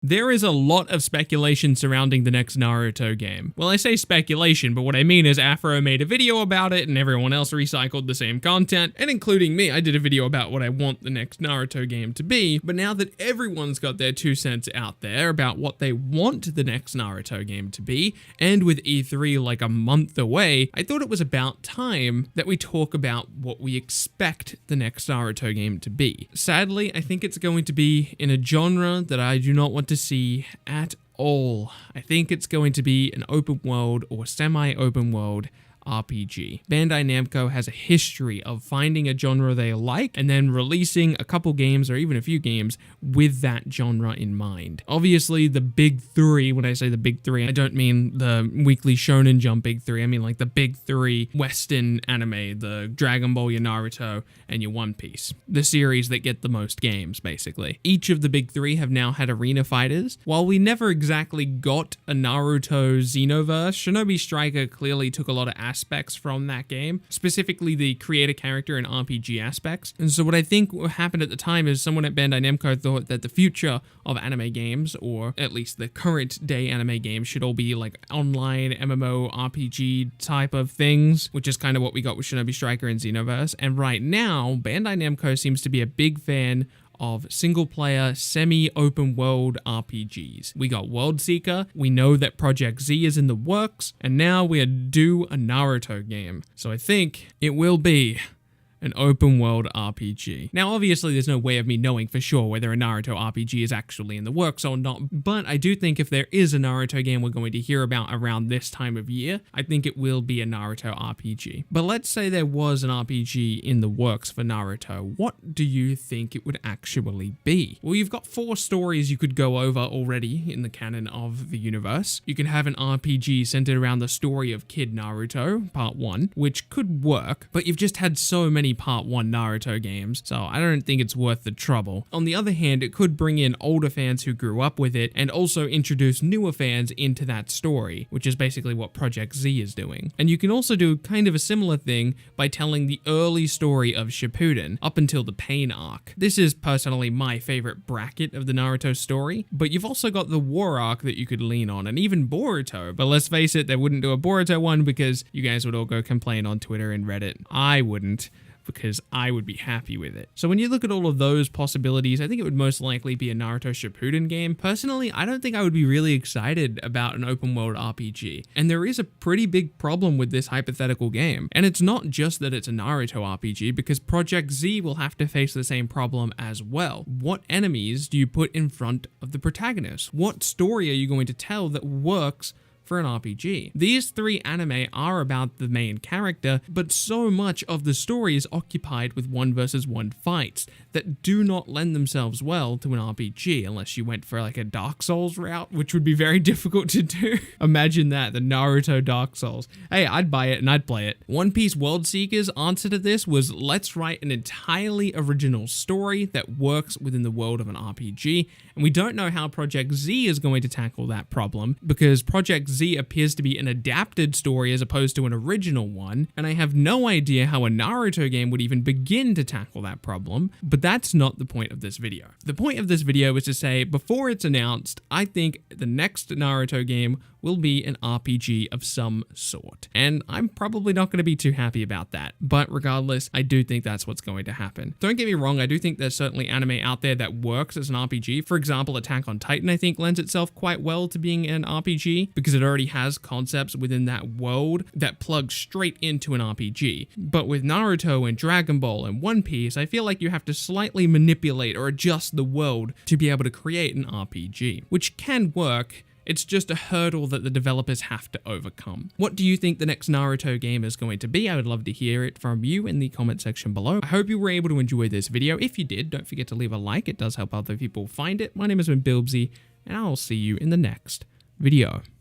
There is a lot of speculation surrounding the next Naruto game. Well, I say speculation, but what I mean is Afro made a video about it and everyone else recycled the same content, and including me, I did a video about what I want the next Naruto game to be, but now that everyone's got their 2 cents out there about what they want the next Naruto game to be, and with E3 like a month away, I thought it was about time that we talk about what we expect the next Naruto game to be. Sadly, I think it's going to be in a genre that I do not want to see at all. I think it's going to be an open world or semi-open world RPG. Bandai Namco has a history of finding a genre they like and then releasing a couple games or even a few games with that genre in mind. Obviously, the big three, when I say the big three, I don't mean the Weekly Shonen Jump big three, I mean like the big three Western anime, the Dragon Ball, your Naruto, and your One Piece. The series that get the most games, basically. Each of the big three have now had arena fighters. While we never exactly got a Naruto Xenoverse, Shinobi Striker clearly took a lot of aspects from that game, specifically the creator character and RPG aspects. And so what I think happened at the time is someone at Bandai Namco thought that the future of anime games, or at least the current day anime games, should all be like online MMO RPG type of things, which is kind of what we got with Shinobi Striker and Xenoverse. And right now, Bandai Namco seems to be a big fan of single-player, semi-open world RPGs. We got World Seeker, we know that Project Z is in the works, and now we are due a Naruto game. So I think it will be an open world RPG. Now, obviously, there's no way of me knowing for sure whether a Naruto RPG is actually in the works or not, but I do think if there is a Naruto game we're going to hear about around this time of year, I think it will be a Naruto RPG. But let's say there was an RPG in the works for Naruto. What do you think it would actually be? Well, you've got 4 stories you could go over already in the canon of the universe. You can have an RPG centered around the story of Kid Naruto, Part 1, which could work, but you've just had so many Part 1 Naruto games, so I don't think it's worth the trouble. On the other hand, it could bring in older fans who grew up with it and also introduce newer fans into that story, which is basically what Project Z is doing. And you can also do kind of a similar thing by telling the early story of Shippuden up until the Pain arc. This is personally my favorite bracket of the Naruto story, but you've also got the War arc that you could lean on, and even Boruto, but let's face it, they wouldn't do a Boruto one because you guys would all go complain on Twitter and Reddit. I wouldn't, because I would be happy with it. So when you look at all of those possibilities, I think it would most likely be a Naruto Shippuden game. Personally, I don't think I would be really excited about an open world RPG. And there is a pretty big problem with this hypothetical game. And it's not just that it's a Naruto RPG, because Project Z will have to face the same problem as well. What enemies do you put in front of the protagonist? What story are you going to tell that works for an RPG? These 3 anime are about the main character, but so much of the story is occupied with 1 versus 1 fights that do not lend themselves well to an RPG unless you went for like a Dark Souls route, which would be very difficult to do. Imagine that, the Naruto Dark Souls. Hey, I'd buy it and I'd play it. One Piece World Seeker's answer to this was, let's write an entirely original story that works within the world of an RPG, and we don't know how Project Z is going to tackle that problem, because Project Z appears to be an adapted story as opposed to an original one, and I have no idea how a Naruto game would even begin to tackle that problem, but that's not the point of this video. The point of this video is to say, before it's announced, I think the next Naruto game will be an RPG of some sort. And I'm probably not going to be too happy about that. But regardless, I do think that's what's going to happen. Don't get me wrong, I do think there's certainly anime out there that works as an RPG. For example, Attack on Titan, I think, lends itself quite well to being an RPG because it already has concepts within that world that plug straight into an RPG. But with Naruto and Dragon Ball and One Piece, I feel like you have to slightly manipulate or adjust the world to be able to create an RPG, which can work. It's just a hurdle that the developers have to overcome. What do you think the next Naruto game is going to be? I would love to hear it from you in the comment section below. I hope you were able to enjoy this video. If you did, don't forget to leave a like. It does help other people find it. My name has been Bilbsy, and I'll see you in the next video.